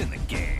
It's in the game.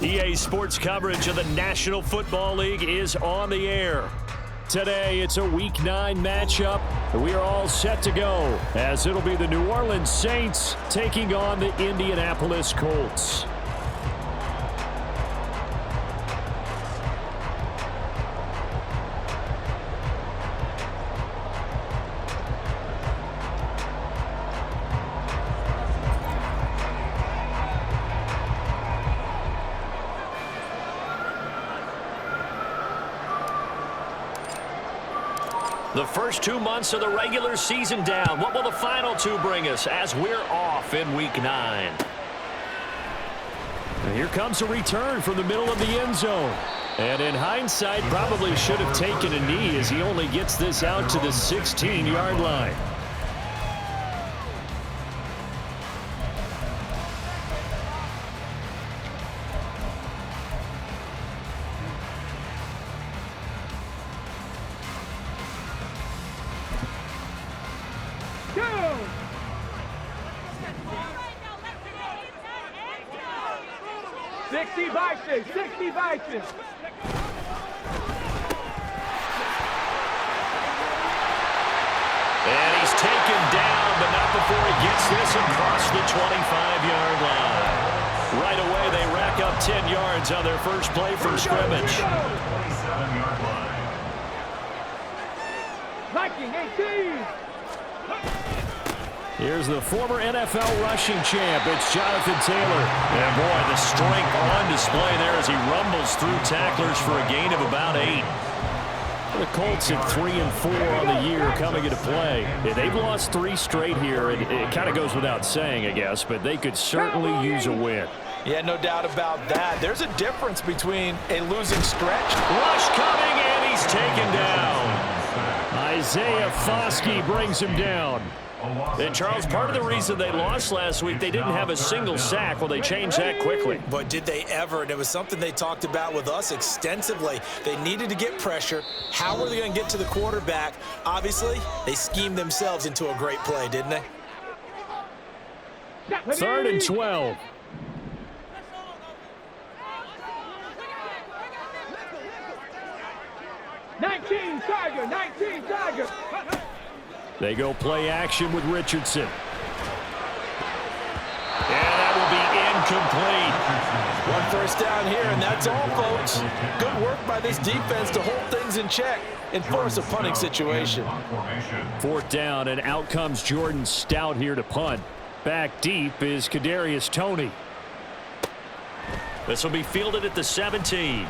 EA Sports coverage of the National Football League is on the air. Today, it's a Week 9 matchup. We are all set to go, as it'll be the New Orleans Saints taking on the Indianapolis Colts. The first 2 months of the regular season down. What will the final 2 bring us as we're off in Week 9? And here comes a return from the middle of the end zone. And in hindsight, probably should have taken a knee as he only gets this out to the 16-yard line. And he's taken down, but not before he gets this across the 25-yard line. Right away, they rack up 10 yards on their first play from scrimmage. 27-yard line. Viking 18. Here's the former NFL rushing champ. It's Jonathan Taylor. And boy, the strength on display there as he rumbles through tacklers for a gain of about 8. The Colts at 3-4 on the year coming into play. Yeah, they've lost 3 straight here, and it kind of goes without saying, I guess, but they could certainly use a win. Yeah, no doubt about that. There's a difference between a losing stretch. Rush coming, and he's taken down. Isaiah Foskey brings him down. And, Charles, part of the reason they lost last week, they didn't have a single sack. Well, they changed that quickly. But did they ever? And it was something they talked about with us extensively. They needed to get pressure. How were they going to get to the quarterback? Obviously, they schemed themselves into a great play, didn't they? 3rd and 12. Tiger. They go play action with Richardson. And that will be incomplete. One first down here, and that's all, folks. Good work by this defense to hold things in check and force a punting situation. 4th down, and out comes Jordan Stout here to punt. Back deep is Kadarius Toney. This will be fielded at the 17.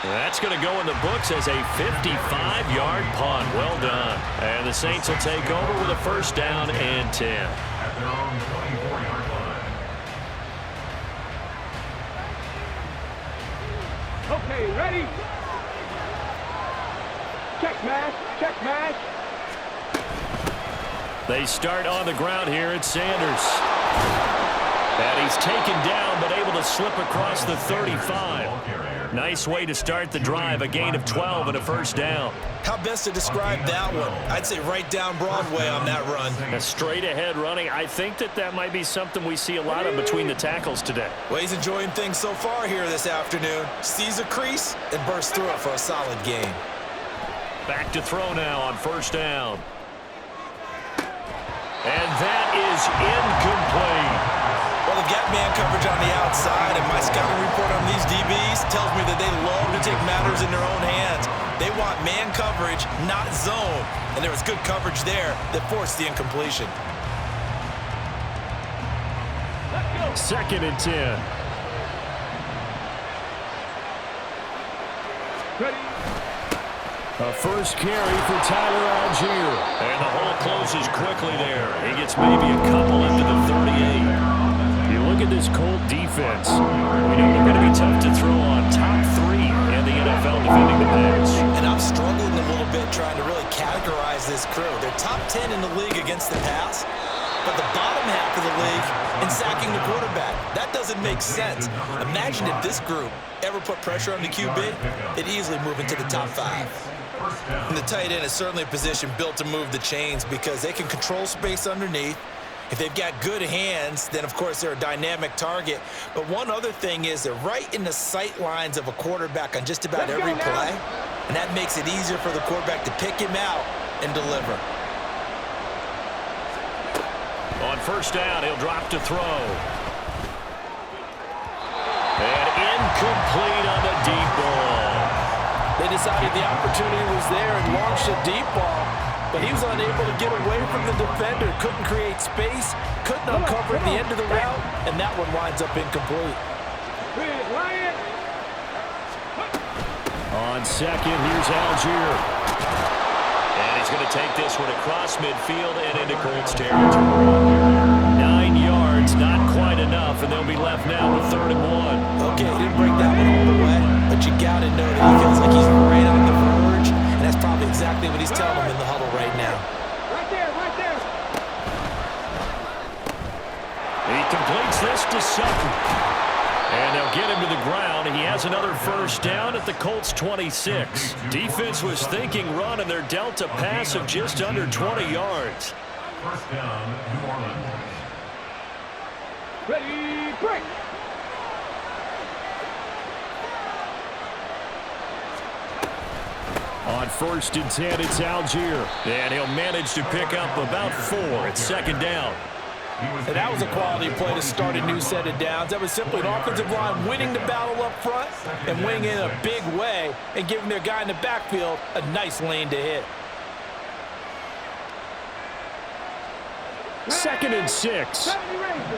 That's going to go in the books as a 55-yard punt. Well done. And the Saints will take over with a first down and 10. At their own 24-yard line. Okay, ready? Check mash. They start on the ground here at Sanders. And he's taken down but able to slip across the 35. Nice way to start the drive, a gain of 12 and a first down. How best to describe that one? I'd say right down Broadway on that run. A straight ahead running. I think that might be something we see a lot of between the tackles today. Well, he's enjoying things so far here this afternoon. Sees a crease and bursts through it for a solid gain. Back to throw now on first down. And that is incomplete. Well, they've got man coverage on the outside, and my scouting report on these DBs tells me that they love to take matters in their own hands. They want man coverage, not zone, and there was good coverage there that forced the incompletion. 2nd and 10. Ready? A first carry for Tyler Algier. And the hole closes quickly there. He gets maybe a couple into the 38. You look at this Colt defense. We know they're going to be tough to throw on. Top 3 in the NFL defending the pass. And I'm struggling a little bit trying to really categorize this crew. They're top 10 in the league against the pass, but the bottom half of the league in sacking the quarterback. That doesn't make sense. Imagine if this group ever put pressure on the QB, it'd easily move into the top 5. And the tight end is certainly a position built to move the chains because they can control space underneath. If they've got good hands, then, of course, they're a dynamic target. But one other thing is they're right in the sight lines of a quarterback on just about every play, and that makes it easier for the quarterback to pick him out and deliver. On first down, he'll drop to throw. And incomplete on the deep ball. They decided the opportunity was there and launched a deep ball, but he was unable to get away from the defender, couldn't create space, couldn't uncover at the end of the route, and that one winds up incomplete. On second, here's Algier. And he's going to take this one across midfield and into Colts territory. 9 yards, not quite enough, and they'll be left now with 3rd and 1. Okay, he didn't break that one all the way, but you got to know that he feels like he's right on the verge, and that's probably exactly what he's telling him in the huddle right now. Right there. He completes this to Sutton. And they'll get him to the ground. He has another first down at the Colts 26. Defense was thinking run, and they're dealt a pass of just under 20 yards. First down, New Orleans. Ready, break. On 1st and 10, it's Algier. And he'll manage to pick up about 4 at 2nd down. And that was a quality play to start a new set of downs. That was simply an offensive line winning the battle up front and winning in a big way and giving their guy in the backfield a nice lane to hit. 2nd and 6. 70 Rangers.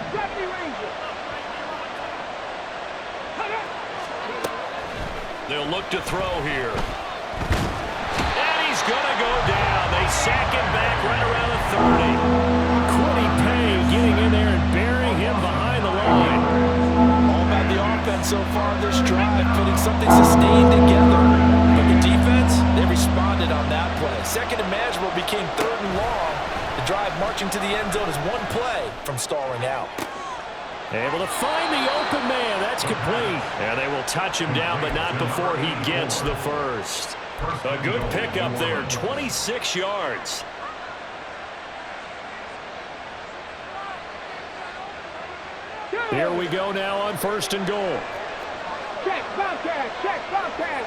They'll look to throw here. And he's going to go down. They sack him back right around the 30. Quiddy Pay getting in there and burying him behind the line. All about the offense so far this drive, putting something sustained together. But the defense, they responded on that play. Second and manageable became 3rd and long, The drive marching to the end zone is one play from stalling out. Able to find the open man. That's complete. And they will touch him down, but not before he gets the first. A good pickup there, 26 yards. Here we go now on 1st and goal. Check, Bobcat, check, Bobcat.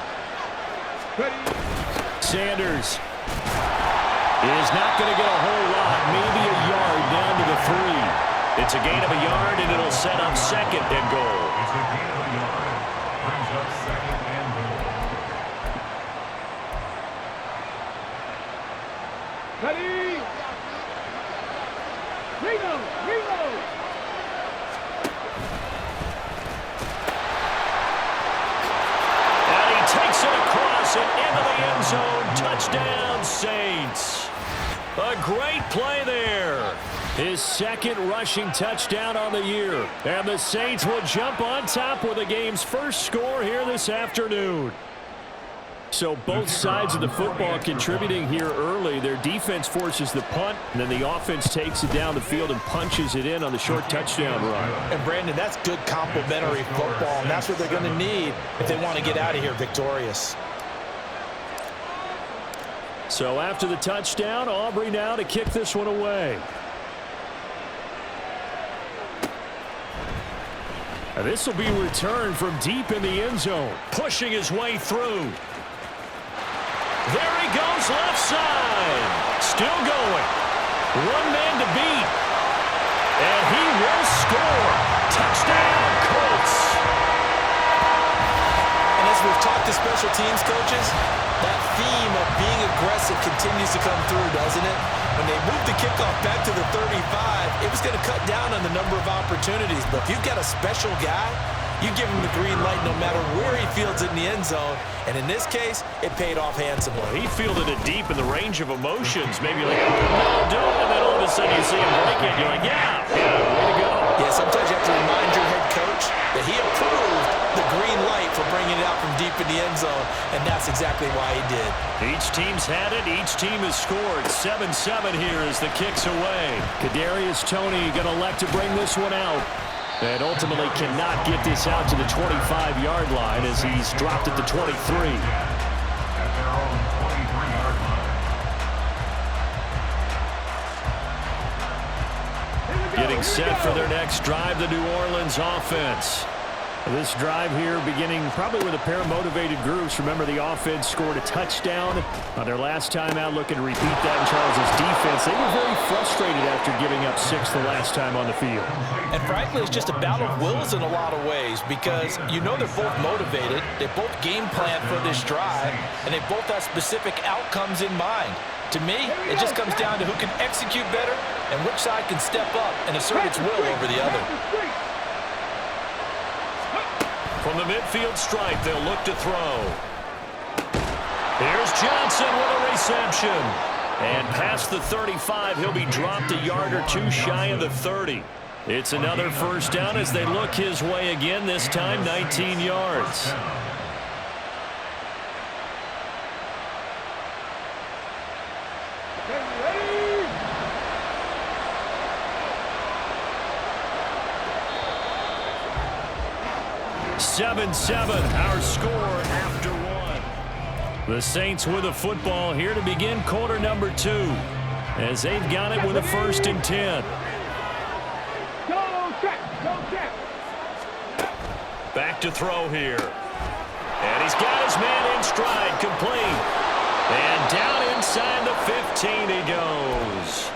Sanders is not going to get a whole lot, maybe a yard down to the 3. It's a gain of a yard, and it'll set up 2nd and goal. It's a gain of a yard. Brings up 2nd and goal. Ready? Reload, reload. And he takes it across and into the end zone. Touchdown, Saints. A great play there. His 2nd rushing touchdown on the year. And the Saints will jump on top with the game's first score here this afternoon. So both sides of the football contributing here early. Their defense forces the punt, and then the offense takes it down the field and punches it in on the short touchdown run. And, Brandon, that's good complementary football, and that's what they're going to need if they want to get out of here victorious. So after the touchdown, Aubrey now to kick this one away. And this will be returned from deep in the end zone, pushing his way through. There he goes, left side. Still going. One man to beat. And he will score. Touchdown, Colts. And as we've talked to special teams coaches, that theme of being aggressive continues to come through, doesn't it? When they moved the kickoff back to the 35, it was going to cut down on the number of opportunities. But if you've got a special guy, you give him the green light no matter where he fields it in the end zone. And in this case, it paid off handsomely. He fielded it deep in the range of emotions. Maybe like, no, do it. And then all of a sudden you see him break it. You're like, yeah, way to go. Yeah, sometimes you have to remind your head coach that he approved the green light for bringing it out from deep in the end zone. And that's exactly why he did. Each team's had it. Each team has scored. 7-7 here as the kick's away. Kadarius Toney going to elect to bring this one out. And ultimately cannot get this out to the 25-yard line as he's dropped at the 23. At their own 23-yard line. Getting set for their next drive, the New Orleans offense. This drive here beginning probably with a pair of motivated groups. Remember, the offense scored a touchdown on their last time out, looking to repeat that in Charles' defense. They were very frustrated after giving up 6 the last time on the field. And frankly, it's just a battle of wills in a lot of ways because you know they're both motivated, they both game plan for this drive, and they both have specific outcomes in mind. To me, it just comes down to who can execute better and which side can step up and assert its will over the other. From the midfield stripe, they'll look to throw. Here's Johnson with a reception. And past the 35, he'll be dropped a yard or two shy of the 30. It's another first down as they look his way again, this time 19 yards. Ready? 7-7, our score after one. The Saints with a football here to begin quarter number 2 as they've got it with a 1st and 10. Go check, go check. Back to throw here. And he's got his man in stride, complete. And down inside the 15 he goes.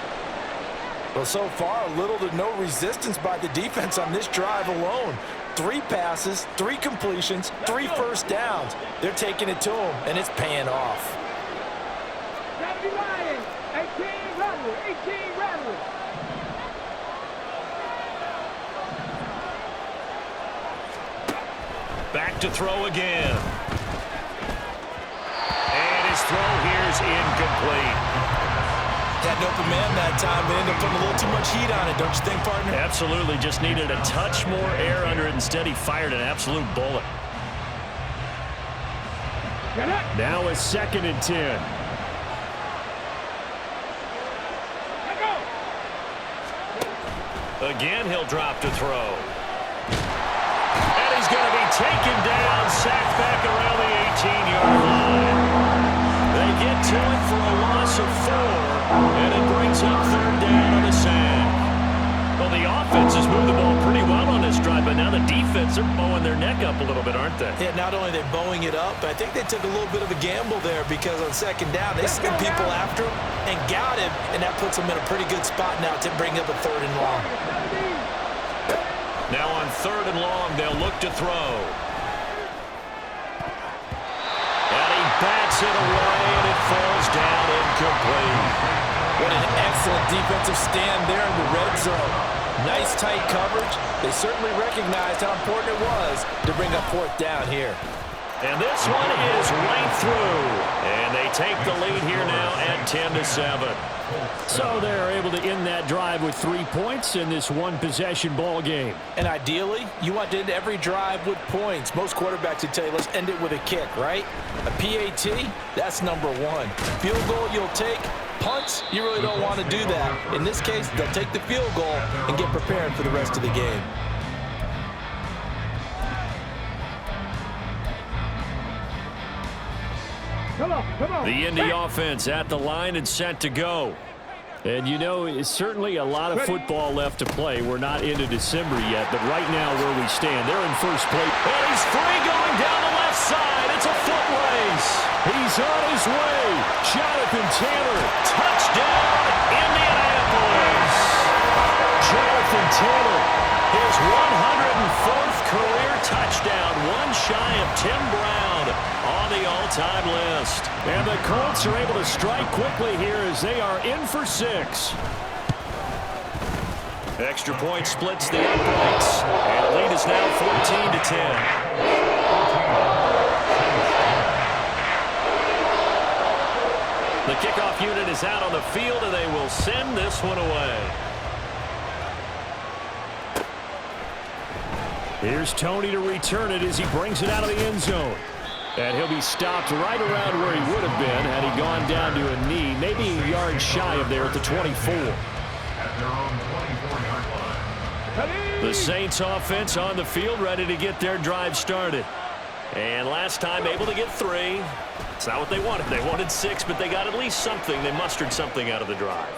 Well, so far, little to no resistance by the defense on this drive alone. 3 passes, 3 completions, 3 first downs. They're taking it to him, and it's paying off. Gotta be lying. 18 rattle, 18 rattle. Back to throw again. And his throw here's incomplete. Had an open man that time, but ended up putting a little too much heat on it, don't you think, partner? Absolutely. Just needed a touch more air under it. Instead, he fired an absolute bullet. Now a 2nd and 10. Let go. Again, he'll drop to throw. And he's going to be taken down, sacked back around the 18-yard line. They get to it for a loss of 4, and it brings up third down on the sack. Well, the offense has moved the ball pretty well on this drive, but now the defense, they're bowing their neck up a little bit, aren't they? Yeah, not only are they bowing it up, but I think they took a little bit of a gamble there because on second down, they sent people after him and got him, and that puts them in a pretty good spot now to bring up a 3rd and long. Now on 3rd and long, they'll look to throw. And he bats it away, and it falls down incomplete. What an excellent defensive stand there in the red zone. Nice tight coverage. They certainly recognized how important it was to bring up 4th down here. And this one is right through. And they take the lead here now at 10-7. So they're able to end that drive with 3 points in this one-possession ball game. And ideally, you want to end every drive with points. Most quarterbacks would tell you, let's end it with a kick, right? A PAT, that's number 1. Field goal you'll take. Punts, you really don't want to do that. In this case, they'll take the field goal and get prepared for the rest of the game. Come on. The Indy offense at the line and set to go. And you know, it's certainly a lot of football left to play. We're not into December yet, but right now where we stand, they're in first place. And he's free going down the left side. It's a foot race. He's on his way. Jonathan Taylor, touchdown, Indianapolis. Jonathan Taylor, his 104th career touchdown, one shy of Tim Brown on the all-time list. And the Colts are able to strike quickly here as they are in for 6. Extra point splits the uprights, and the lead is now 14-10. The kickoff unit is out on the field, and they will send this one away. Here's Tony to return it as he brings it out of the end zone. And he'll be stopped right around where he would have been had he gone down to a knee, maybe a yard shy of there at the 24. At their own 24-yard line. The Saints offense on the field ready to get their drive started. And last time able to get 3. It's not what they wanted. They wanted 6, but they got at least something. They mustered something out of the drive.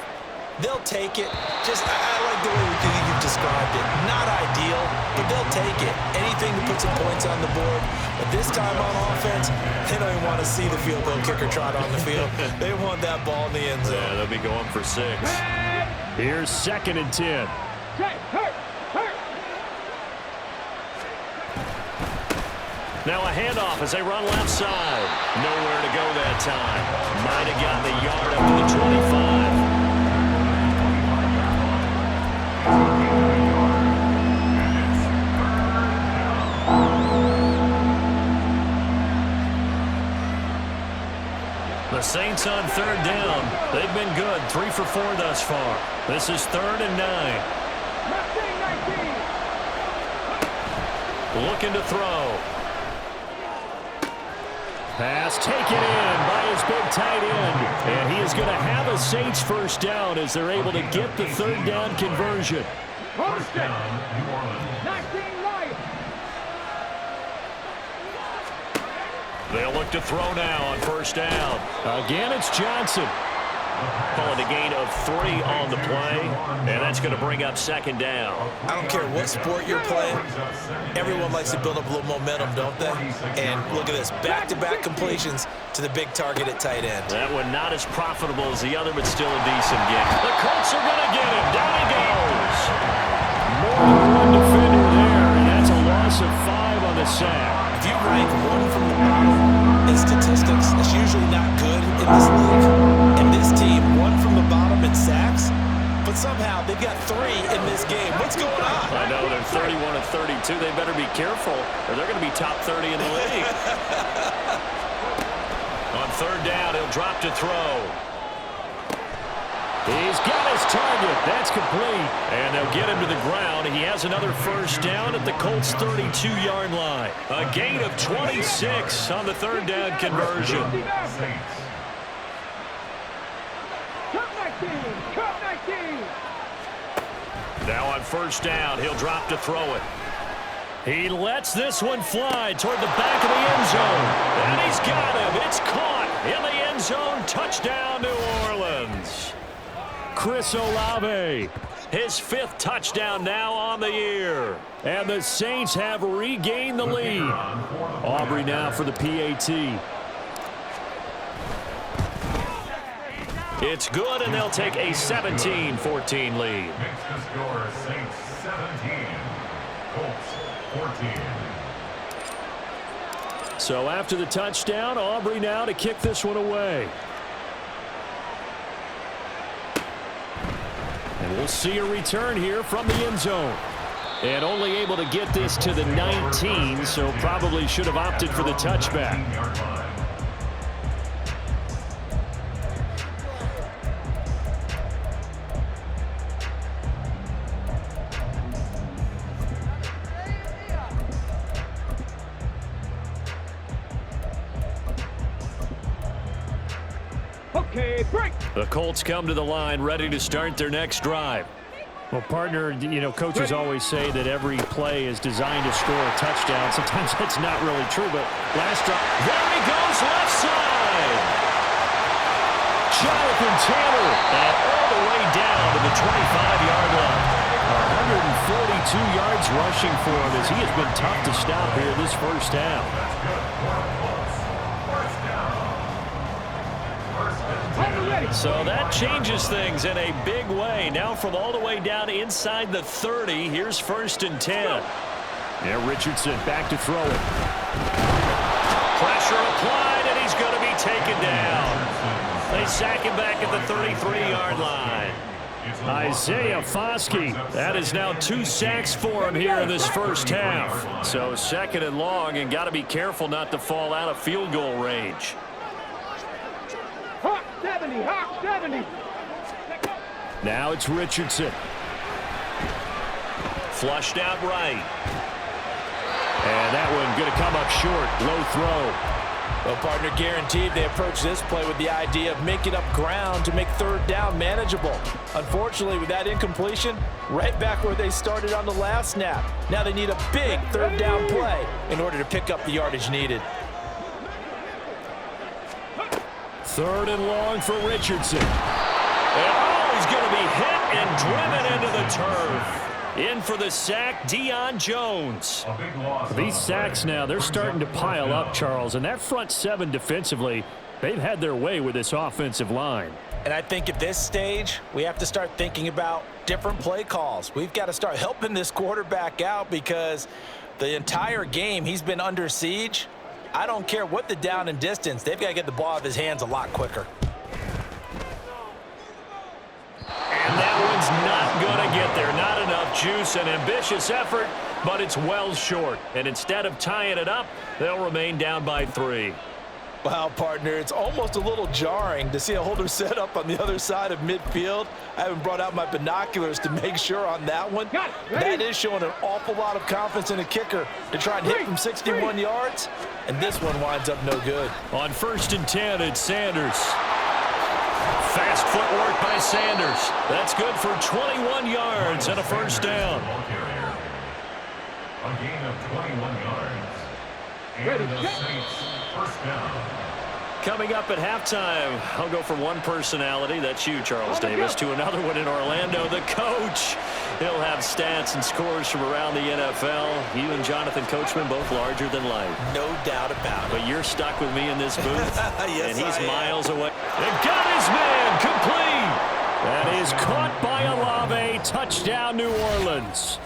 They'll take it. I like the way you've described it. Not ideal, but they'll take it. Anything to put some points on the board. But this time on offense, they don't even want to see the field goal kicker trot on the field. They want that ball in the end zone. Yeah, they'll be going for 6. Here's 2nd and 10. Now a handoff as they run left side. Nowhere to go that time. Might have gotten the yard up to the 25. The Saints on 3rd down. They've been good. 3 for 4 thus far. This is 3rd and 9. Looking to throw. Pass taken in by his big tight end. And he is going to have a Saints first down as they're able to get the 3rd down conversion. First down, New Orleans. They'll look to throw now on 1st down. Again, it's Johnson. Calling a gain of 3 on the play, and that's going to bring up 2nd down. I don't care what sport you're playing. Everyone likes to build up a little momentum, don't they? And look at this, back-to-back completions to the big target at tight end. That one not as profitable as the other, but still a decent game. The Colts are going to get him. Down he goes. More than one defender there, and that's a loss of 5 on the sack. If you rank 1 from the bottom in statistics, it's usually not good in this league. And this team, 1 from the bottom in sacks, but somehow they've got 3 in this game. What's going on? I know, they're 31 of 32. They better be careful, or they're going to be top 30 in the league. On 3rd down, he'll drop to throw. He's got his target. That's complete. And they'll get him to the ground. He has another first down at the Colts' 32-yard line. A gain of 26 on the 3rd down conversion. Now on first down, he'll drop to throw it. He lets this one fly toward the back of the end zone. And he's got him. It's caught in the end zone. Touchdown, New Orleans. Chris Olave, his 5th touchdown now on the year. And the Saints have regained the lead. Aubrey now for the PAT. It's good, and they'll take a 17-14 lead. Makes the score Saints 17, Colts 14. So after the touchdown, Aubrey now to kick this one away. And we'll see a return here from the end zone. And only able to get this to the 19, so probably should have opted for the touchback. Okay, break. The Colts come to the line ready to start their next drive. Well, partner, you know, coaches always say that every play is designed to score a touchdown. Sometimes that's not really true, but last drive, there he goes, left side. Jonathan Taylor, and all the way down to the 25-yard line. 142 yards rushing for him as he has been tough to stop here this first half. So that changes things in a big way. Now from all the way down inside the 30, here's 1st and 10. Yeah, Richardson back to throw it. Pressure applied, and he's going to be taken down. They sack him back at the 33-yard line. Isaiah Foskey, that is now 2 sacks for him here in this first half. So 2nd and long, and got to be careful not to fall out of field goal range. Hawk 70, Hawk 70. Now it's Richardson. Flushed out right. And that one going to come up short. Low throw. Well, partner, guaranteed they approach this play with the idea of making up ground to make 3rd down manageable. Unfortunately, with that incompletion, right back where they started on the last snap. Now they need a big 3rd down play in order to pick up the yardage needed. 3rd and long for Richardson. And he's going to be hit and driven into the turf. In for the sack, Deion Jones. These sacks now, they're starting to pile up, Charles. And that front 7 defensively, they've had their way with this offensive line. And I think at this stage, we have to start thinking about different play calls. We've got to start helping this quarterback out because the entire game he's been under siege. I don't care what the down and distance. They've got to get the ball out of his hands a lot quicker. And that one's not going to get there. Not enough juice, an ambitious effort, but it's well short. And instead of tying it up, they'll remain down by 3. Wow, partner, it's almost a little jarring to see a holder set up on the other side of midfield. I haven't brought out my binoculars to make sure on that one. That is showing an awful lot of confidence in a kicker to try and hit from 61 yards, and this one winds up no good. On 1st and 10, it's Sanders. Fast footwork by Sanders. That's good for 21 yards and a 1st down. A gain of 21 yards. And the Saints 1st down. Coming up at halftime, I'll go from one personality, that's you, Charles Davis, to another one in Orlando, the coach. He'll have stats and scores from around the NFL. You and Jonathan Coachman both larger than life. No doubt about it. But you're stuck with me in this booth, yes, and he's miles away. And got his man complete. That is caught by Olave. Touchdown, New Orleans.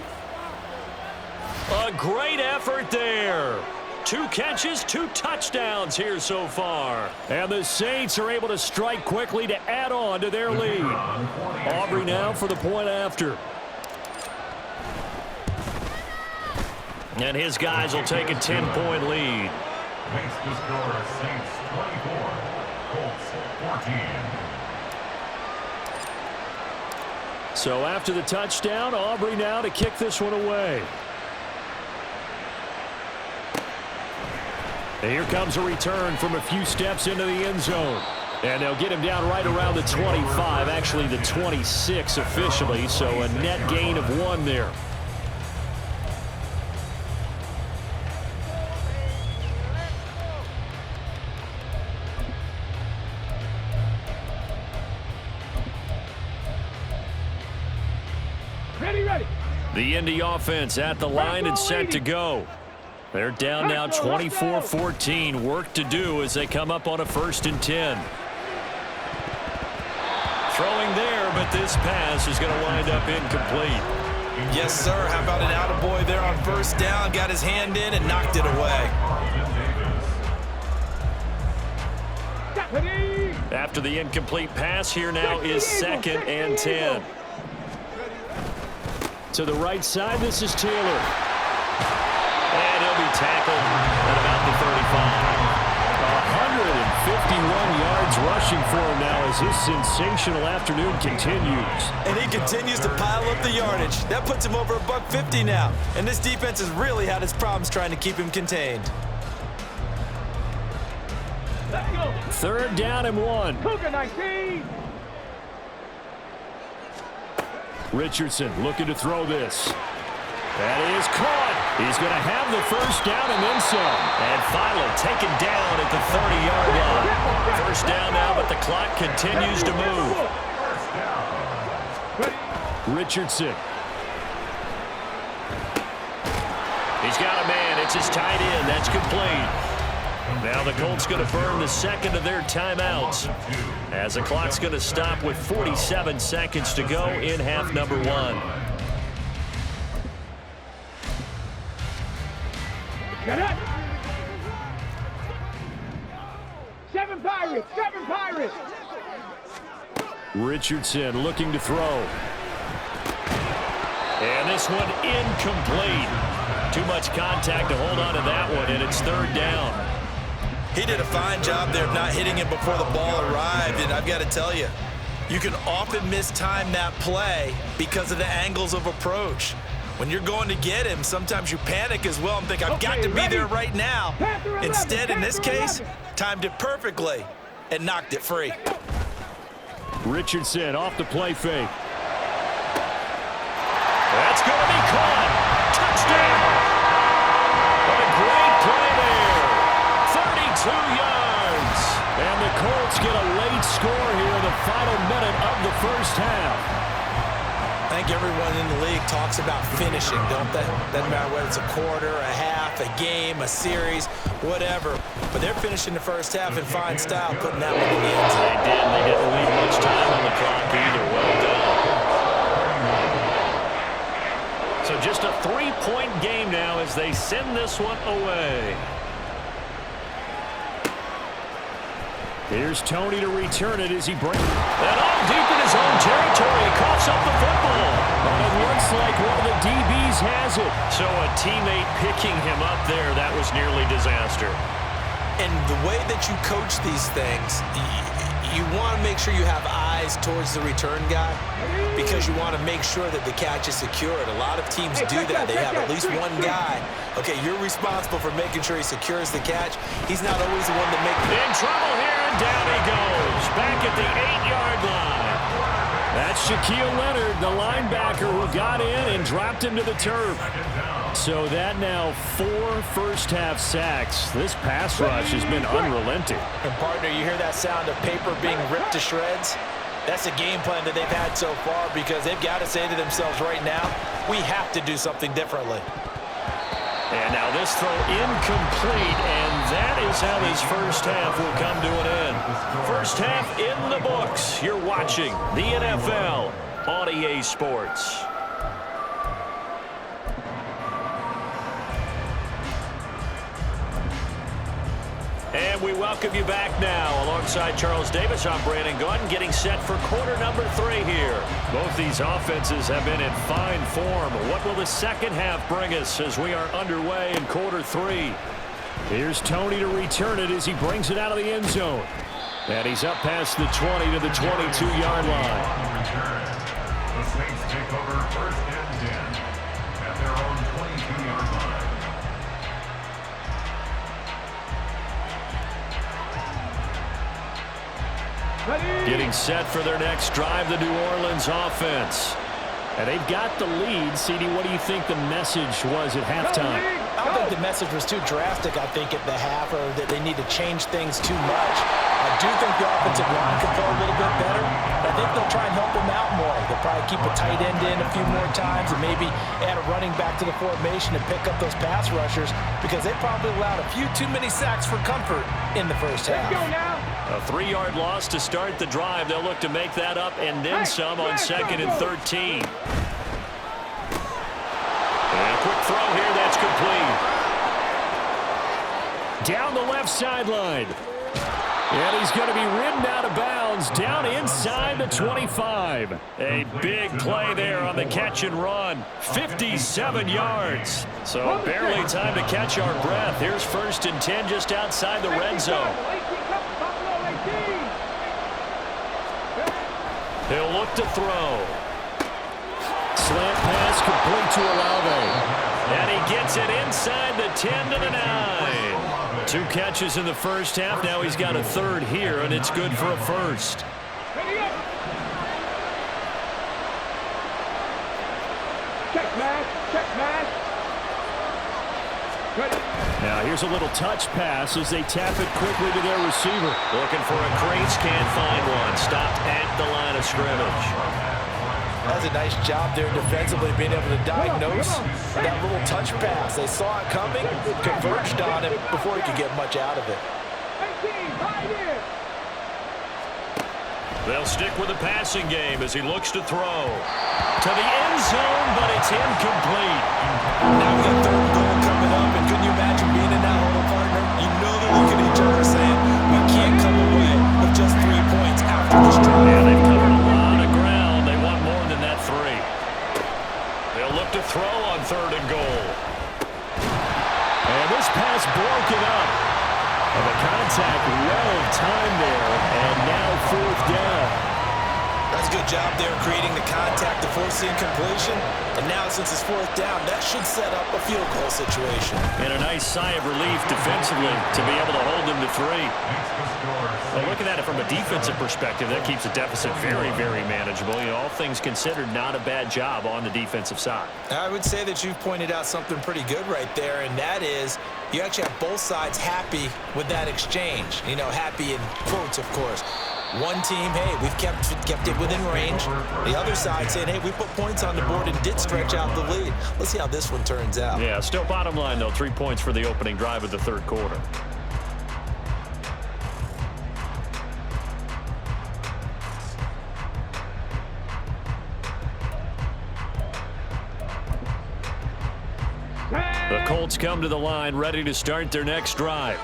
A great effort there. 2 catches, 2 touchdowns here so far. And the Saints are able to strike quickly to add on to their lead. Aubrey now for the point after. And his guys will take a 10-point lead. Makes the score Saints 24, Colts 14. So after the touchdown, Aubrey now to kick this one away. And here comes a return from a few steps into the end zone. And they'll get him down right around the 25, actually the 26 officially, so a net gain of 1 there. Ready. The Indy offense at the line and set to go. They're down now 24-14. Work to do as they come up on a 1st and 10. Throwing there, but this pass is going to wind up incomplete. Yes, sir. How about an attaboy there on 1st down? Got his hand in and knocked it away. After the incomplete pass, here now is 2nd and 10. To the right side, this is Taylor. And he'll be tackled at about the 35. 151 yards rushing for him now as his sensational afternoon continues. And he continues to pile up the yardage. That puts him over $150 now. And this defense has really had its problems trying to keep him contained. 3rd down and 1. Cougar 19. Richardson looking to throw this. That is caught. He's going to have the 1st down and then some. And Philo taken down at the 30-yard line. 1st down now, but the clock continues to move. Richardson. He's got a man. It's his tight end. That's complete. Now the Colts going to burn the 2nd of their timeouts as the clock's going to stop with 47 seconds to go in half number 1. Get up. 7 Pirates. Richardson looking to throw. And this one incomplete. Too much contact to hold on to that one, and it's 3rd down. He did a fine job there of not hitting him before the ball arrived, and I've got to tell you, you can often mistime that play because of the angles of approach. When you're going to get him, sometimes you panic as well and think, I've got to be there right now. Instead, in this case, timed it perfectly and knocked it free. Richardson off the play fake. That's going to be caught. Touchdown. What a great play there. 32 yards. And the Colts get a late score here in the final minute of the 1st half. I think everyone in the league talks about finishing, don't they? Doesn't matter whether it's a quarter, a half, a game, a series, whatever. But they're finishing the 1st half in fine style, putting that one in the end zone. They did. They didn't leave much time on the clock either. Well done. So just a 3-point game now as they send this one away. Here's Tony to return it as he brings it. And all deep in his own territory. He coughs up the football. And it looks like one of the DBs has it. So a teammate picking him up there, that was nearly disaster. And the way that you coach these things, you want to make sure you have eyes towards the return guy because you want to make sure that the catch is secured. A lot of teams do that. They have at least one guy. Okay, you're responsible for making sure he secures the catch. He's not always the one that makes it. In trouble here, and down he goes. Back at the 8-yard line. That's Shaquille Leonard, the linebacker who got in and dropped him to the turf. So that now 4 first-half sacks. This pass rush has been unrelenting. And partner, you hear that sound of paper being ripped to shreds? That's a game plan that they've had so far because they've got to say to themselves right now, we have to do something differently. And now this throw incomplete, and that is how this 1st half will come to an end. 1st half in the books. You're watching the NFL on EA Sports. And we welcome you back now. Alongside Charles Davis, I'm Brandon Gordon, getting set for quarter number 3 here. Both these offenses have been in fine form. What will the 2nd half bring us as we are underway in quarter 3? Here's Tony to return it as he brings it out of the end zone. And he's up past the 20 to the 22-yard line. The Saints take over 1st and 10 at their own 22-yard line. Getting set for their next drive, the New Orleans offense. And they've got the lead. CD, what do you think the message was at halftime? I don't think the message was too drastic, I think, at the half, or that they need to change things too much. I do think the offensive line could play a little bit better. I think they'll try and help them out more. They'll probably keep a tight end in a few more times and maybe add a running back to the formation and pick up those pass rushers because they probably allowed a few too many sacks for comfort in the first half. A 3-yard loss to start the drive. They'll look to make that up and then some on 2nd and 13. And a quick throw here, that's complete. Down the left sideline. And he's going to be ridden out of bounds down inside the 25. A big play there on the catch and run. 57 yards. So barely time to catch our breath. Here's 1st and 10 just outside the red zone. He'll look to throw. Slant pass complete to Olave. And he gets it inside the 10 to the 9. 2 catches in the first half. Now he's got a 3rd here, and it's good for a 1st. Check match. Now here's a little touch pass as they tap it quickly to their receiver. Looking for a crease, can't find one. Stopped at the line of scrimmage. That's a nice job there defensively, being able to diagnose that little touch pass. They saw it coming, converged on him before he could get much out of it. They'll stick with the passing game as he looks to throw. To the end zone, but it's incomplete. Now we got 3rd and goal coming up, and couldn't you imagine being in that huddle, partner? You know they're looking at each other saying, we can't come away with just 3 points after this drive. Yeah, they've covered a lot of ground. They want more than that 3. They'll look to throw on 3rd and goal. And this pass broken up. And the contact well of time there, and now 4th down. That's a good job there creating the contact to force the incompletion. And now since it's 4th down, that should set up a field goal situation. And a nice sigh of relief defensively to be able to hold them to 3. Well, looking at it from a defensive perspective, that keeps the deficit very, very manageable. You know, all things considered, not a bad job on the defensive side. I would say that you've pointed out something pretty good right there, and that is you actually have both sides happy with that exchange. You know, happy in quotes, of course. One team, hey, we've kept it within range. The other side saying, hey, we put points on the board and did stretch out the lead. Let's see how this one turns out. Yeah, still bottom line, though, 3 points for the opening drive of the 3rd quarter. The Colts come to the line, ready to start their next drive.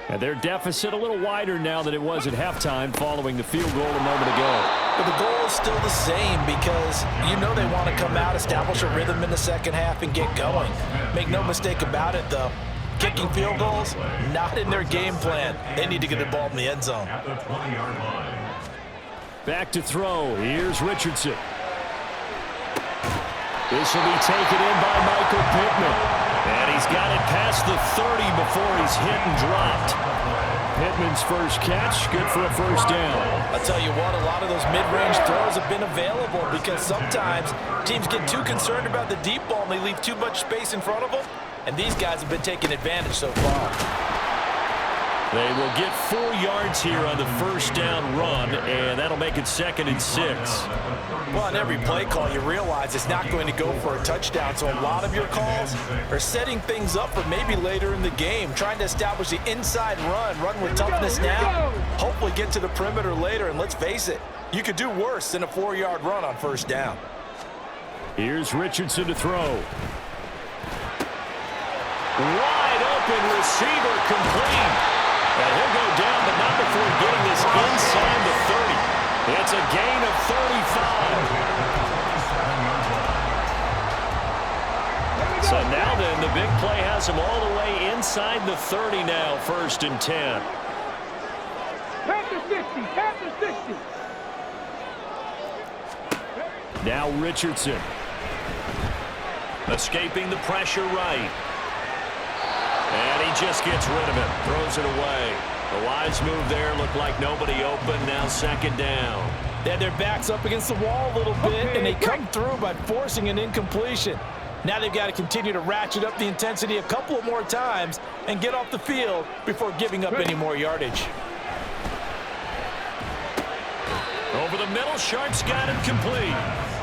And their deficit a little wider now than it was at halftime following the field goal a moment ago. But the goal is still the same because you know they want to come out, establish a rhythm in the second half, and get going. Make no mistake about it, though. Kicking field goals, not in their game plan. They need to get the ball in the end zone. At the 20-yard line. Back to throw. Here's Richardson. This will be taken in by Michael Pittman. And he's got it past the 30 before he's hit and dropped. Pittman's first catch, good for a 1st down. I'll tell you what, a lot of those mid-range throws have been available because sometimes teams get too concerned about the deep ball and they leave too much space in front of them. And these guys have been taking advantage so far. They will get 4 yards here on the 1st down run, and that'll make it 2nd and 6. Well, on every play call, you realize it's not going to go for a touchdown, so a lot of your calls are setting things up for maybe later in the game, trying to establish the inside run with toughness now, hopefully get to the perimeter later, and let's face it, you could do worse than a 4-yard run on 1st down. Here's Richardson to throw. Wide open receiver complete. And he'll go down, but not before getting this inside the 30. It's a gain of 35. So now then, the big play has him all the way inside the 30 now, 1st and 10. Pass the 60. Now Richardson. Escaping the pressure right. And he just gets rid of it, throws it away. The wise move there, looked like nobody open. Now second down. They had their backs up against the wall a little bit, and they come through by forcing an incompletion. Now they've got to continue to ratchet up the intensity a couple of more times and get off the field before giving up any more yardage. Over the middle, Sharp's got it complete.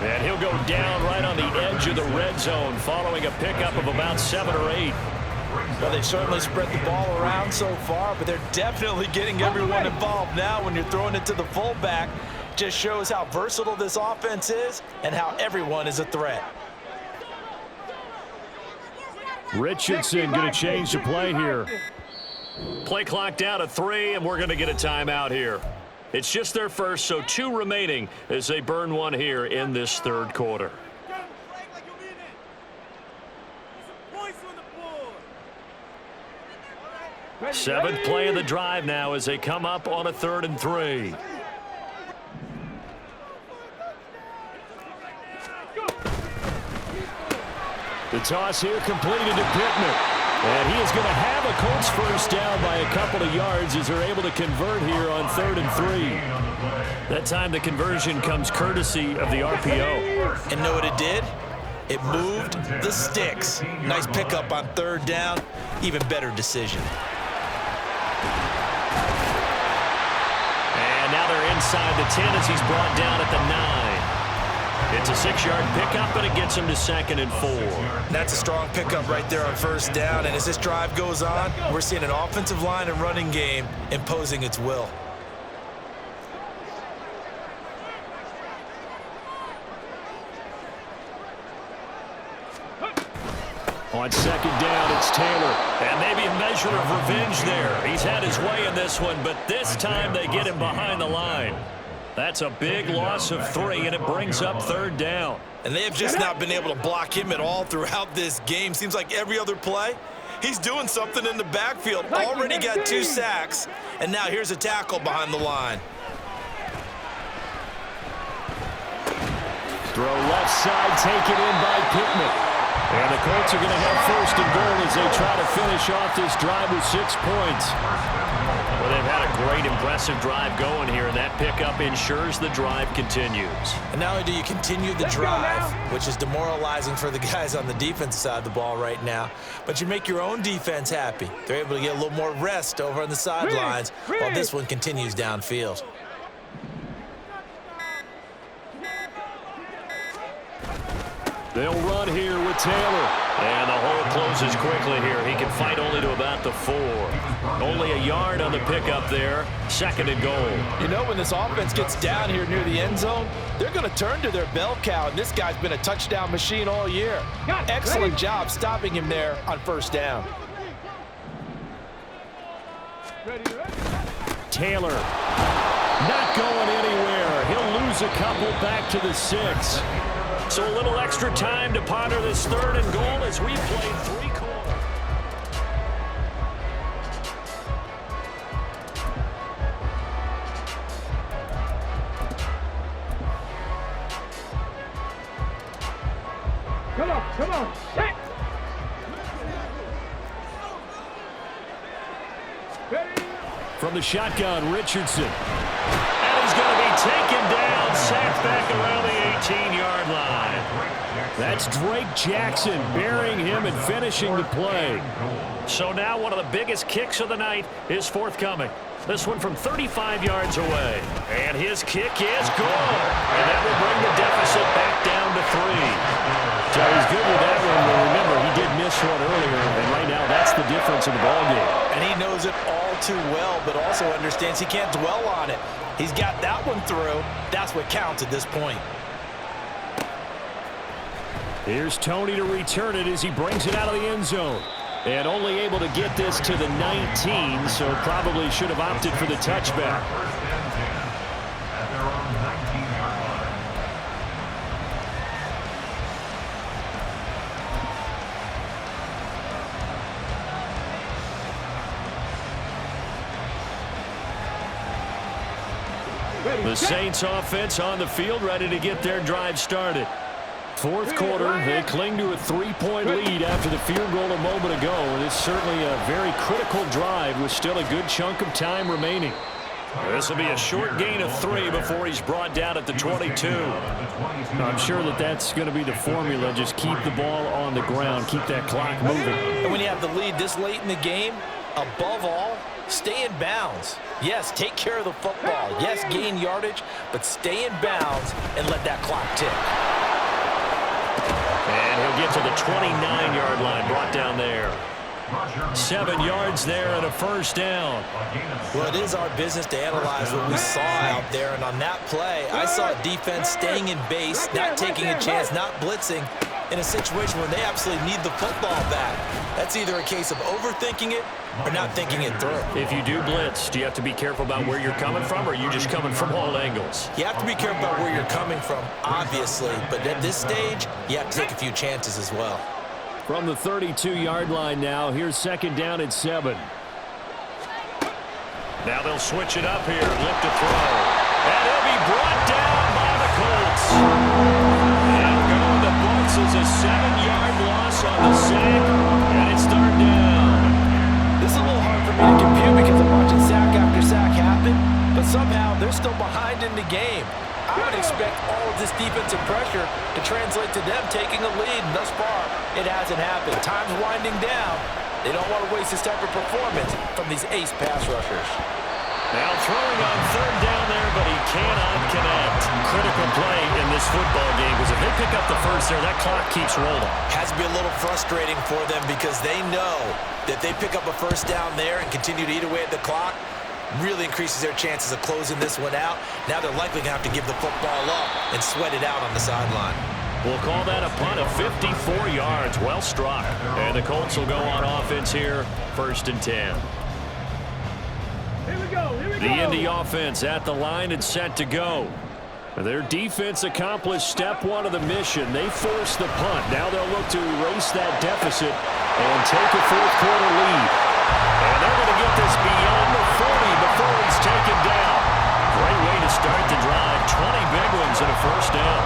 And he'll go down right on the edge of the red zone following a pickup of about 7 or 8. Well, they certainly spread the ball around so far, but they're definitely getting everyone involved now when you're throwing it to the fullback. Just shows how versatile this offense is and how everyone is a threat. Richardson going to change the play here. Play clock down to 3, and we're going to get a timeout here. It's just their first, so 2 remaining as they burn one here in this third quarter. Seventh play of the drive now as they come up on a 3rd and 3. The toss here completed to Pittman. And he is going to have a Colts first down by a couple of yards as they're able to convert here on 3rd and 3. That time the conversion comes courtesy of the RPO. And know what it did? It moved the sticks. Nice pickup on 3rd down. Even better decision. And now they're inside the 10 as he's brought down at the 9. It's a 6-yard pickup, but it gets him to 2nd and 4. That's a strong pickup right there on 1st down. And as this drive goes on, we're seeing an offensive line and running game imposing its will. On 2nd down, it's Taylor. And maybe a measure of revenge there. He's had his way in this one, but this time they get him behind the line. That's a big loss of 3, and it brings up 3rd down. And they have just not been able to block him at all throughout this game. Seems like every other play, he's doing something in the backfield. Already got 2 sacks, and now here's a tackle behind the line. Throw left side, taken in by Pittman. And the Colts are going to have 1st and goal as they try to finish off this drive with 6 points. Well, they've had a great, impressive drive going here, and that pickup ensures the drive continues. And not only do you continue the drive, which is demoralizing for the guys on the defensive side of the ball right now, but you make your own defense happy. They're able to get a little more rest over on the sidelines while this one continues downfield. They'll run here with Taylor. And the hole closes quickly here. He can fight only to about the 4. Only a yard on the pickup there. 2nd and goal. You know, when this offense gets down here near the end zone, they're going to turn to their bell cow, and this guy's been a touchdown machine all year. Excellent job stopping him there on 1st down. Taylor not going anywhere. He'll lose a couple back to the 6. So a little extra time to ponder this 3rd and goal as we played 3 quarters. Come on, set. From the shotgun, Richardson. And he's going to be taken down, sacked back around the 18-yard line. That's Drake Jackson burying him and finishing the play. So now one of the biggest kicks of the night is forthcoming. This one from 35 yards away. And his kick is good. And that will bring the deficit back down to 3. So he's good with that one. But remember, he did miss one earlier. And right now, that's the difference in the ballgame. And he knows it all too well, but also understands he can't dwell on it. He's got that one through. That's what counts at this point. Here's Tony to return it as he brings it out of the end zone. And only able to get this to the 19, so probably should have opted for the touchback. At their own 19-yard line. The Saints offense on the field, ready to get their drive started. Fourth quarter, they cling to a 3-point lead after the field goal a moment ago. And it's certainly a very critical drive with still a good chunk of time remaining. This will be a short gain of 3 before he's brought down at the 22. I'm sure that's going to be the formula. Just keep the ball on the ground. Keep that clock moving. And when you have the lead this late in the game, above all, stay in bounds. Yes, take care of the football. Yes, gain yardage, but stay in bounds and let that clock tick. And he'll get to the 29-yard line, brought down there. 7 yards there and a first down. Well, it is our business to analyze what we saw out there, and on that play, I saw a defense staying in base, not taking a chance, not blitzing, in a situation where they absolutely need the football back. That's either a case of overthinking it or not thinking it through. If you do blitz, do you have to be careful about where you're coming from, or are you just coming from all angles? You have to be careful about where you're coming from, obviously, but at this stage, you have to take a few chances as well. From the 32-yard line now, here's second down at 7. Now they'll switch it up here, look to throw. And he'll be brought down by the Colts. And going the books is a 7-yard loss on the sack, and it's third down. This is a little hard for me to compute because I'm watching sack after sack happen, but somehow they're still behind in the game. I would expect all of this defensive pressure to translate to them taking a lead, and thus far, it hasn't happened. Time's winding down. They don't want to waste this type of performance from these ace pass rushers. Now throwing on third down there, but he cannot connect. Critical play in this football game, because if they pick up the first there, that clock keeps rolling. Has to be a little frustrating for them because they know that they pick up a first down there and continue to eat away at the clock, really increases their chances of closing this one out. Now they're likely going to have to give the football up and sweat it out on the sideline. We'll call that a punt of 54 yards. Well struck. And the Colts will go on offense here, 1st and 10. Here we go. The Indy offense at the line and set to go. Their defense accomplished step 1 of the mission. They forced the punt. Now they'll look to erase that deficit and take a fourth quarter lead. And they're going to get this beyond the 40 before he's taken down. Great way to start the drive. 20 big ones and a first down.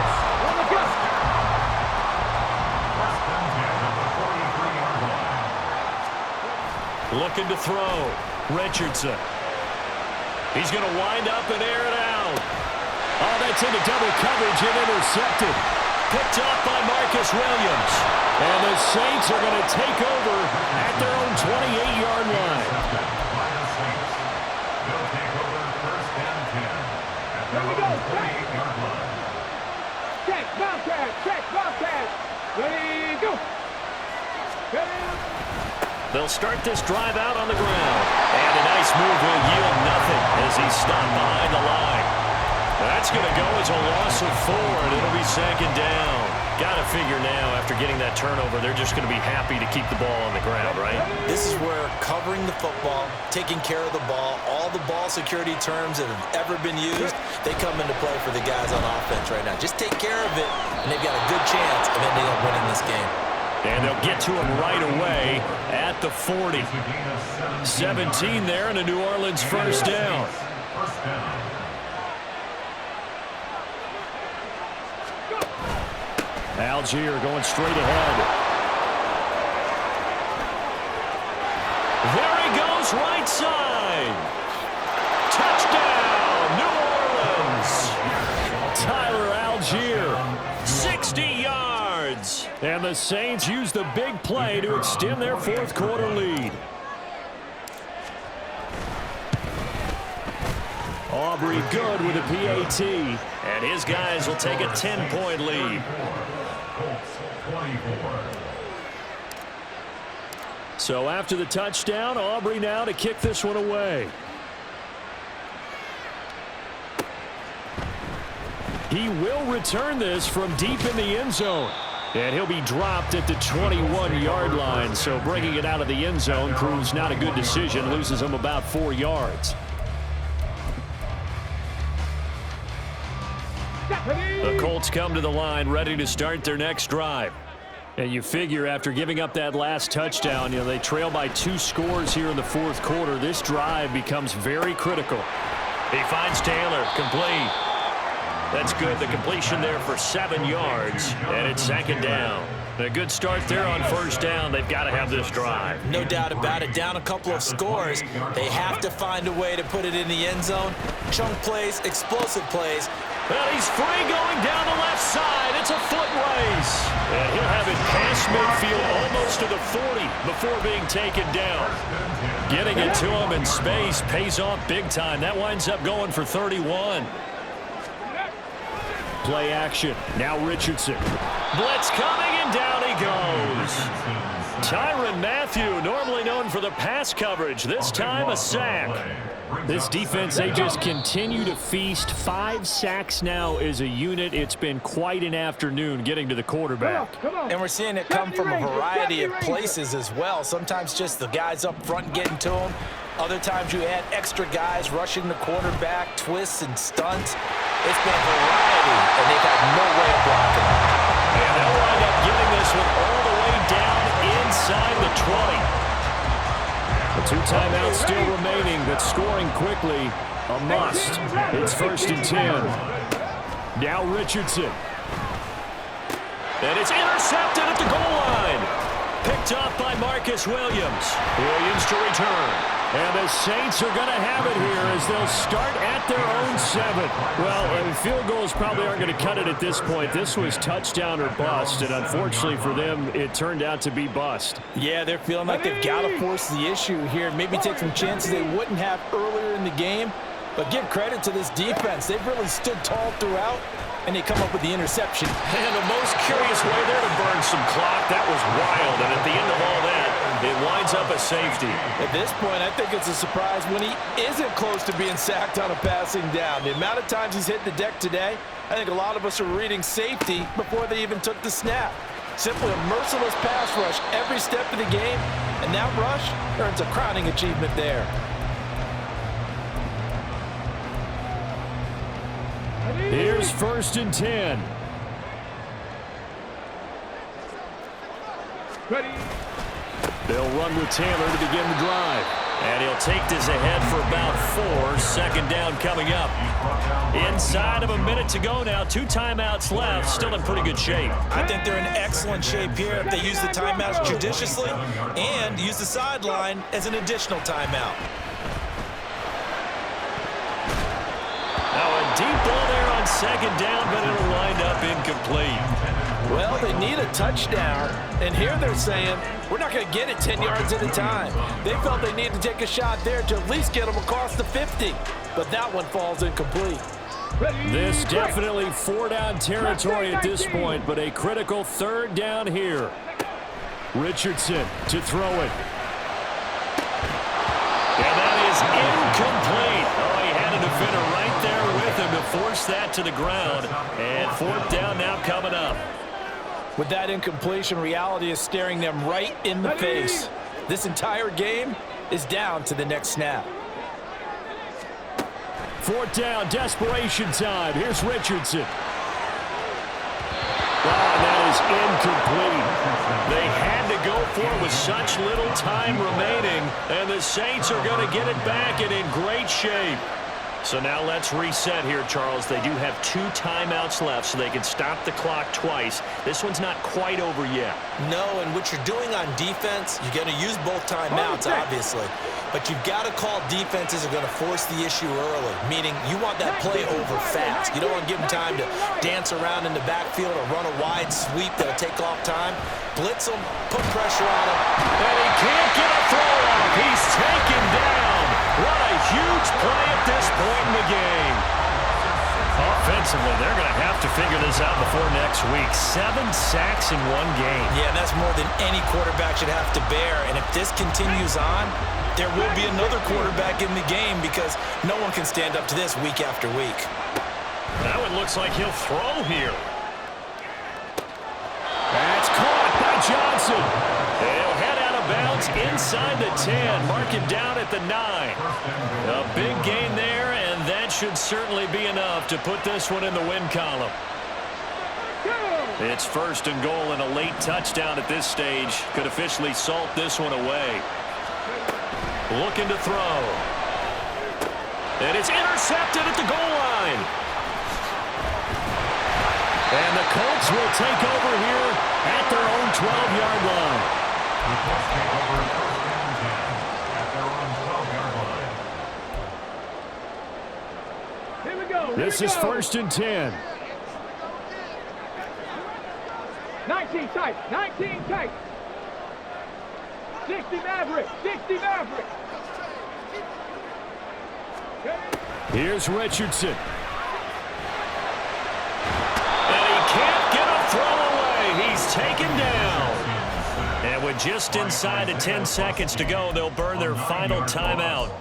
Looking to throw. Richardson. He's going to wind up and air it out. Oh, that's into double coverage and intercepted. Picked off by Marcus Williams. And the Saints are going to take over at their own 28-yard line. They'll take over 1st and 10 at their own 28-yard line. Check, Bobcat, check, Bobcat. Ready, go. They'll start this drive out on the ground. And a nice move will yield nothing as he's stopped behind the line. That's going to go as a loss of 4, and it'll be 2nd down. Got to figure now, after getting that turnover, they're just going to be happy to keep the ball on the ground, right? This is where covering the football, taking care of the ball, all the ball security terms that have ever been used, they come into play for the guys on offense right now. Just take care of it, and they've got a good chance of ending up winning this game. And they'll get to him right away at the 40. 17 there and a New Orleans first down. Algier going straight ahead. There he goes, right side. Touchdown, New Orleans. Tyler Algier, 60 yards. And the Saints use the big play to extend their fourth quarter lead. Aubrey good with a PAT. And his guys will take a 10-point lead. So after the touchdown, Aubrey now to kick this one away. He will return this from deep in the end zone. And he'll be dropped at the 21-yard line. So bringing it out of the end zone proves not a good decision. Loses him about 4 yards. The Colts come to the line ready to start their next drive. And you figure after giving up that last touchdown, they trail by 2 scores here in the fourth quarter. This drive becomes very critical. He finds Taylor, complete. That's good. The completion there for 7 yards, and it's 2nd down. A good start there on 1st down. They've got to have this drive. No doubt about it. Down a couple of scores. They have to find a way to put it in the end zone. Chunk plays, explosive plays. And he's free going down the left side. It's a foot race. And he'll have it past midfield almost to the 40 before being taken down. Getting it to him in space pays off big time. That winds up going for 31. Play action. Now Richardson. Blitz coming, and down he goes. Tyrann Mathieu, normally known for the pass coverage. This time a sack. This defense, they just continue to feast. 5 sacks now as a unit. It's been quite an afternoon getting to the quarterback. And we're seeing it come from a variety of places as well. Sometimes just the guys up front getting to him. Other times you add extra guys rushing the quarterback, twists and stunts. It's been a variety, and they've had no way of blocking it. And they'll wind up getting this one all the way down inside the 20. The 2 timeouts still remaining, but scoring quickly, a must. It's 1st and 10. Now Richardson. And it's intercepted at the goal line. Picked off by Marcus Williams. Williams to return. And the Saints are going to have it here as they'll start at their own 7. Well, field goals probably aren't going to cut it at this point. This was touchdown or bust, and unfortunately for them, it turned out to be bust. Yeah, they're feeling like they've got to force the issue here. Maybe take some chances they wouldn't have earlier in the game. But give credit to this defense. They've really stood tall throughout, and they come up with the interception. And the most curious way there to burn some clock. That was wild, and at the end of all that, it winds up a safety. At this point, I think it's a surprise when he isn't close to being sacked on a passing down. The amount of times he's hit the deck today, I think a lot of us are reading safety before they even took the snap. Simply a merciless pass rush every step of the game, and that rush earns a crowning achievement there. Here's 1st and 10. Ready. They'll run with Taylor to begin the drive. And he'll take this ahead for about 4. 2nd down coming up. Inside of a minute to go now. 2 timeouts left. Still in pretty good shape. I think they're in excellent shape here if they use the timeouts judiciously and use the sideline as an additional timeout. Now a deep ball there on 2nd down, but it'll wind up incomplete. Well, they need a touchdown, and here they're saying, we're not going to get it 10 yards at a time. They felt they needed to take a shot there to at least get them across the 50, but that one falls incomplete. This definitely 4-down territory at this point, but a critical 3rd down here. Richardson to throw it. And that is incomplete. Oh, he had a defender right there with him to force that to the ground. And 4th down now coming up. With that incompletion, reality is staring them right in the face. This entire game is down to the next snap. 4th down, desperation time. Here's Richardson. Oh, that is incomplete. They had to go for it with such little time remaining, and the Saints are going to get it back and in great shape. So now let's reset here, Charles. They do have 2 timeouts left, so they can stop the clock twice. This one's not quite over yet. No, and what you're doing on defense, you're going to use both timeouts, obviously. But you've got to call defenses are going to force the issue early, meaning you want that play over fast. You don't want to give them time to dance around in the backfield or run a wide sweep that'll take off time. Blitz them, put pressure on them. And he can't get a throw off. He's taken down. What a huge play at this point in the game. Offensively, they're going to have to figure this out before next week. 7 sacks in 1 game. Yeah, that's more than any quarterback should have to bear. And if this continues on, there will be another quarterback in the game because no one can stand up to this week after week. That one looks like he'll throw here. That's caught by Johnson. He'll head out of bounds inside the 10. Mark him down at the 9. A big gain there, and that should certainly be enough to put this one in the win column. It's 1st and goal, and a late touchdown at this stage could officially salt this one away. Looking to throw. And it's intercepted at the goal line. And the Colts will take over here at their own 12-yard line. The Colts take over first and 10 at their own 12-yard line. Here we go. This is first and 10. 19 tight. 19 tight. 60 Maverick. 60 Maverick. Here's Richardson. And he can't get a throw away. He's taken down. And with just inside of 10 seconds to go, they'll burn their final timeout.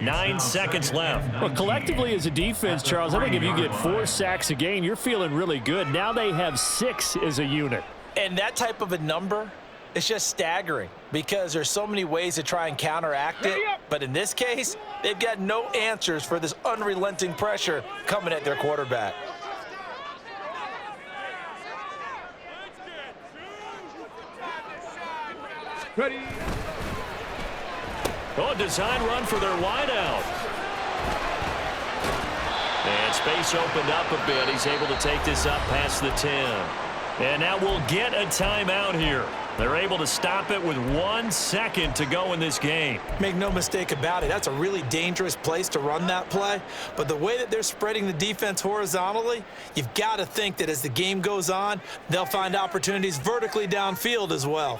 9 seconds left. Well, collectively as a defense, Charles, I think if you get 4 sacks a game, you're feeling really good. Now they have 6 as a unit. And that type of a number, it's just staggering because there's so many ways to try and counteract it. But in this case, they've got no answers for this unrelenting pressure coming at their quarterback. Ready. Oh, design run for their wideout. And space opened up a bit. He's able to take this up past the 10. And now we'll get a timeout here. They're able to stop it with 1 second to go in this game. Make no mistake about it, that's a really dangerous place to run that play. But the way that they're spreading the defense horizontally, you've got to think that as the game goes on, they'll find opportunities vertically downfield as well.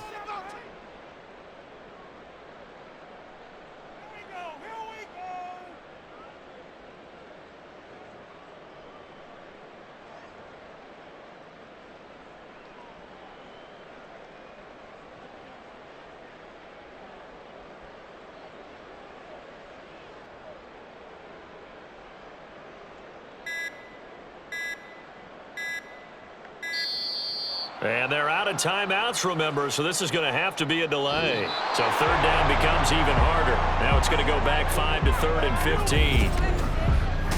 And they're out of timeouts, remember, so this is going to have to be a delay. So third down becomes even harder. Now it's going to go back 5 to 3rd and 15.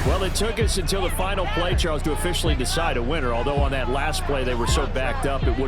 Well, it took us until the final play, Charles, to officially decide a winner, although on that last play they were so backed up it would have